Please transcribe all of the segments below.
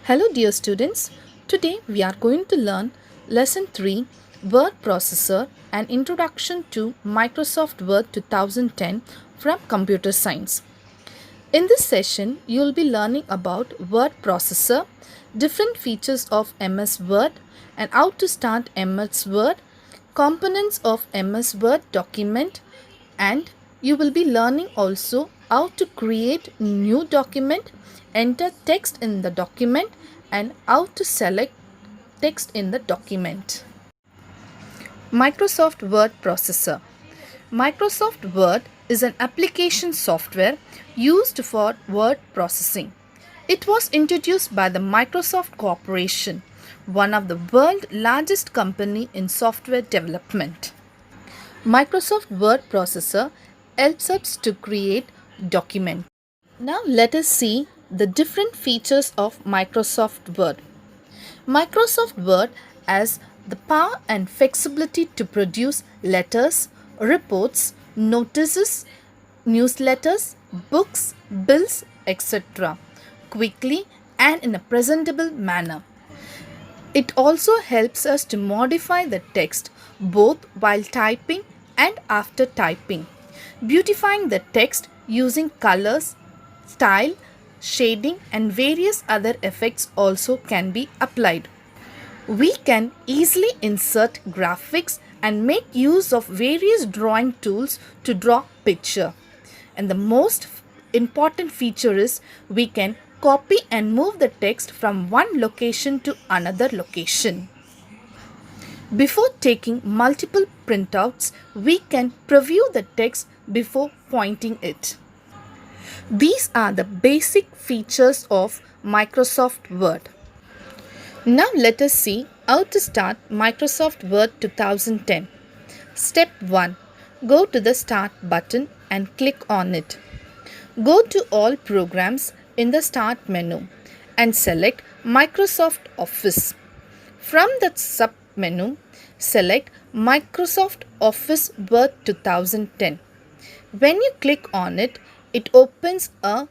Hello dear students, today we are going to learn lesson 3 Word Processor and Introduction to Microsoft Word 2010 from Computer Science. In this session, you will be learning about Word Processor, different features of MS Word and how to start MS Word, components of MS Word document, and you will be learning also how to create new document, enter text in the document and how to select text in the document. Microsoft Word Processor. Microsoft Word is an application software used for word processing. It was introduced by the Microsoft Corporation, one of the world's largest company in software development. Microsoft Word Processor helps us to create documents. Now let us see the different features of Microsoft Word. Microsoft Word has the power and flexibility to produce letters, reports, notices, newsletters, books, bills, etc. quickly and in a presentable manner. It also helps us to modify the text both while typing and after typing, beautifying the text using colors, style, shading and various other effects also can be applied. We can easily insert graphics and make use of various drawing tools to draw picture. And the most important feature is we can copy and move the text from one location to another location. Before taking multiple printouts, we can preview the text before pointing it. These are the basic features of Microsoft Word. Now let us see how to start Microsoft Word 2010. Step 1. Go to the Start button and click on it. Go to All Programs in the Start menu and select Microsoft Office. From the sub-menu, select Microsoft Office Word 2010. When you click on it, it opens a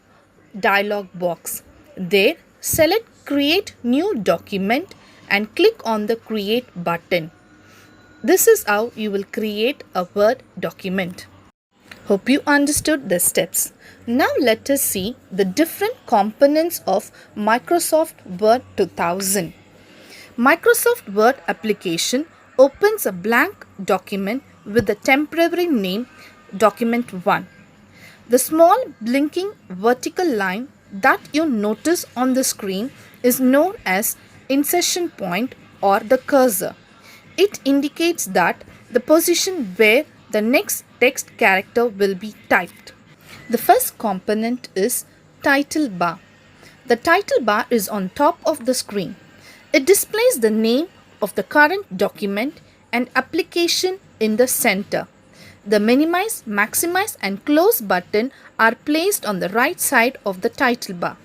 dialog box. There, select Create New Document and click on the Create button. This is how you will create a Word document. Hope you understood the steps. Now let us see the different components of Microsoft Word 2000. Microsoft Word application opens a blank document with the temporary name Document 1. The small blinking vertical line that you notice on the screen is known as insertion point or the cursor. It indicates that the position where the next text character will be typed. The first component is title bar. The title bar is on top of the screen. It displays the name of the current document and application in the center. The minimize, maximize and close button are placed on the right side of the title bar.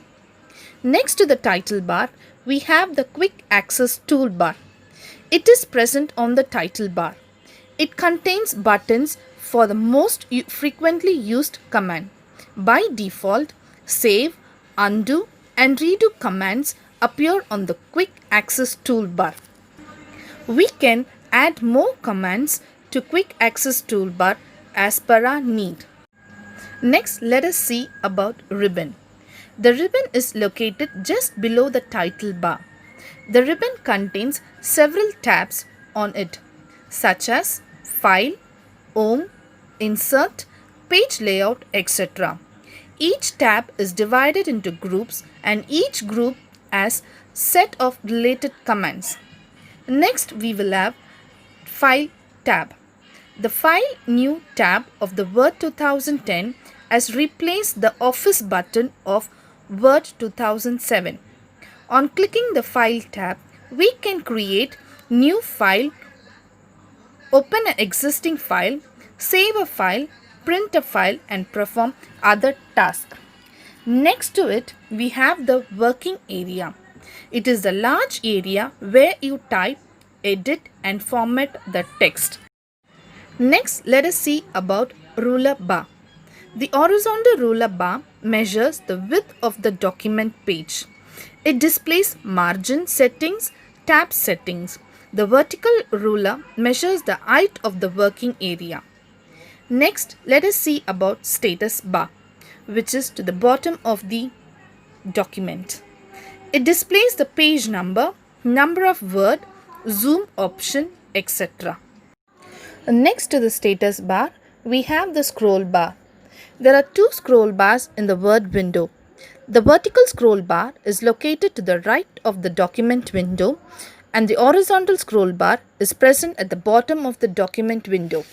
Next to the title bar, we have the quick access toolbar. It is present on the title bar. It contains buttons for the most frequently used command. By default, save, undo and redo commands appear on the quick access toolbar. We can add more commands to quick access toolbar as per our need. Next, let us see about ribbon. The ribbon is located just below the title bar. The ribbon contains several tabs on it, such as File, Home, Insert, Page Layout, etc. Each tab is divided into groups and each group has set of related commands. Next, we will have File tab. The File New tab of the Word 2010 has replaced the Office button of Word 2007. On clicking the File tab, we can create new file, open an existing file, save a file, print a file and perform other tasks. Next to it, we have the working area. It is the large area where you type, edit and format the text. Next, let us see about ruler bar. The horizontal ruler bar measures the width of the document page. It displays margin settings, tab settings. The vertical ruler measures the height of the working area. Next, let us see about status bar, which is to the bottom of the document. It displays the page number, number of word, zoom option, etc. Next to the status bar, we have the scroll bar. There are two scroll bars in the Word window. The vertical scroll bar is located to the right of the document window, and the horizontal scroll bar is present at the bottom of the document window.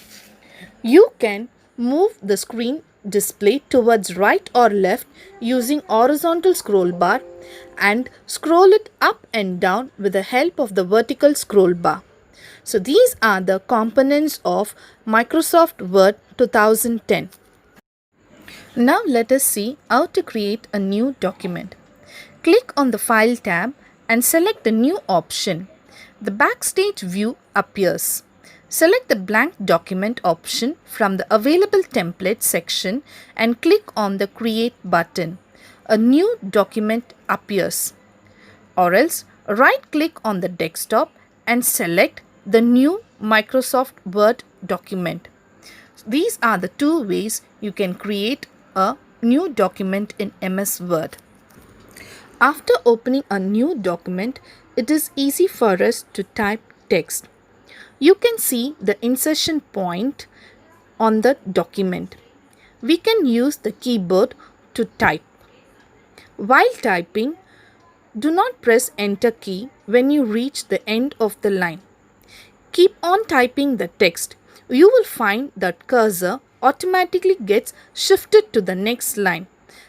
You can move the screen display towards right or left using horizontal scroll bar and scroll it up and down with the help of the vertical scroll bar. So these are the components of Microsoft Word 2010. Now let us see how to create a new document. Click on the File tab and select the New option. The Backstage view appears. Select the blank document option from the Available Template section and click on the Create button. A new document appears. Or else right-click on the desktop and select the new Microsoft Word document. These are the two ways you can create a new document in MS Word. After opening a new document, it is easy for us to type text. You can see the insertion point on the document. We can use the keyboard to type. While typing, do not press Enter key when you reach the end of the line. Keep on typing the text. You will find that cursor automatically gets shifted to the next line.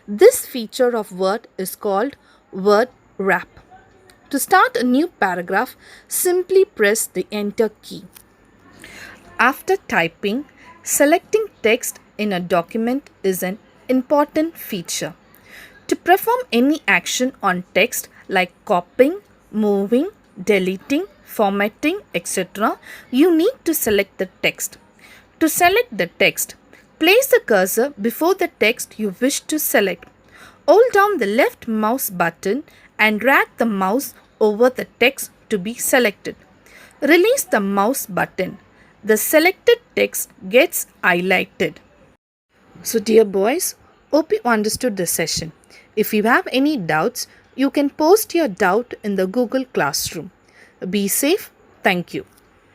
This feature of Word is called Word Wrap. To start a new paragraph, simply press the Enter key. After typing, selecting text in a document is an important feature. To perform any action on text like copying, moving, deleting, formatting, etc., you need to select the text. To select the text, place the cursor before the text you wish to select. Hold down the left mouse button and drag the mouse over the text to be selected. Release the mouse button. The selected text gets highlighted. So dear boys, hope you understood the session. If you have any doubts, you can post your doubt in the Google Classroom. Be safe. Thank you.